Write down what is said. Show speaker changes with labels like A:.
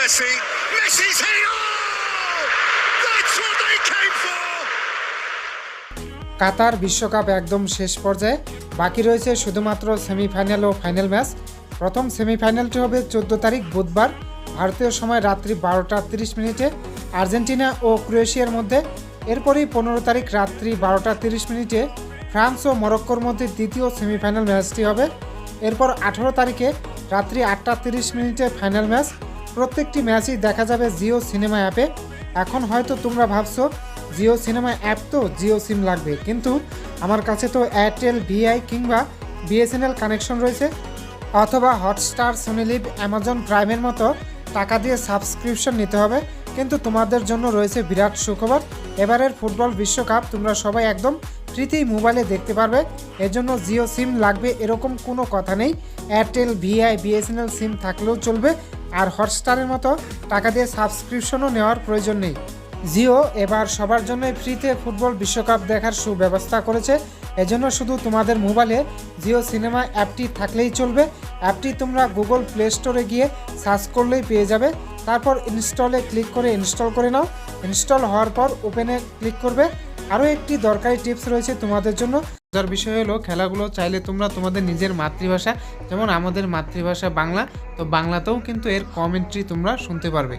A: Messi. Messi's hitting. Oh! That's what they came for.
B: কাতার বিশ্বকাপ একদম শেষ পর্যায়ে, বাকি রয়েছে শুধুমাত্র সেমিফাইনাল ও ফাইনাল ম্যাচ। প্রথম সেমিফাইনালটি হবে 14 তারিখ বুধবার ভারতীয় সময় রাত্রি 12:30 আর্জেন্টিনা ও ক্রোয়েশিয়ার মধ্যে। এরপরই 15 তারিখ রাত্রি 12:30 ফ্রান্স ও মরক্কোর মধ্যে দ্বিতীয় সেমিফাইনাল ম্যাচটি হবে। এরপর 18 তারিখে রাত্রি 8:30 ফাইনাল ম্যাচ। প্রত্যেকটি ম্যাচই দেখা যাবে জিও সিনেমা অ্যাপে। এখন হয়তো তোমরা ভাবছো জিও সিনেমা অ্যাপ তো জিও সিম লাগবে, কিন্তু আমার কাছে তো এয়ারটেল ভিআই কিংবা বিএসএনএল কানেকশন রয়েছে, অথবা হটস্টার, সোনি লিভ, অ্যামাজন প্রাইমের মতো টাকা দিয়ে সাবস্ক্রিপশন নিতে হবে। কিন্তু তোমাদের জন্য রয়েছে বিরাট সুখবর, এবারের ফুটবল বিশ্বকাপ তোমরা সবাই একদম ফ্রিতেই মোবাইলে দেখতে পারবে। এজন্য জিও সিম লাগবে এরকম কোনো কথা নেই। এয়ারটেল ভিআই বিএসএনএল সিম থাকলেও চলবে, আর হটস্টারের মতো টাকা দিয়ে সাবস্ক্রিপশনও নেওয়ার প্রয়োজন নেই। জিও এবার সবার জন্যই ফ্রিতে ফুটবল বিশ্বকাপ দেখার সুব্যবস্থা করেছে। এজন্য শুধু তোমাদের মোবাইলে জিও সিনেমা অ্যাপটি থাকলেই চলবে। অ্যাপটি তোমরা গুগল প্লে স্টোরে গিয়ে সার্চ করলেই পেয়ে যাবে। তারপর ইনস্টলে ক্লিক করে ইনস্টল করে নাও। ইনস্টল হওয়ার পর ওপেনে ক্লিক করবে। আরও একটি দরকারি টিপস রয়েছে তোমাদের জন্য। যার বিষয় হলো, খেলাগুলো চাইলে তোমরা তোমাদের নিজের মাতৃভাষা, যেমন আমাদের মাতৃভাষা বাংলা, তো বাংলাতেও কিন্তু এর কমেন্ট্রি তোমরা শুনতে পারবে।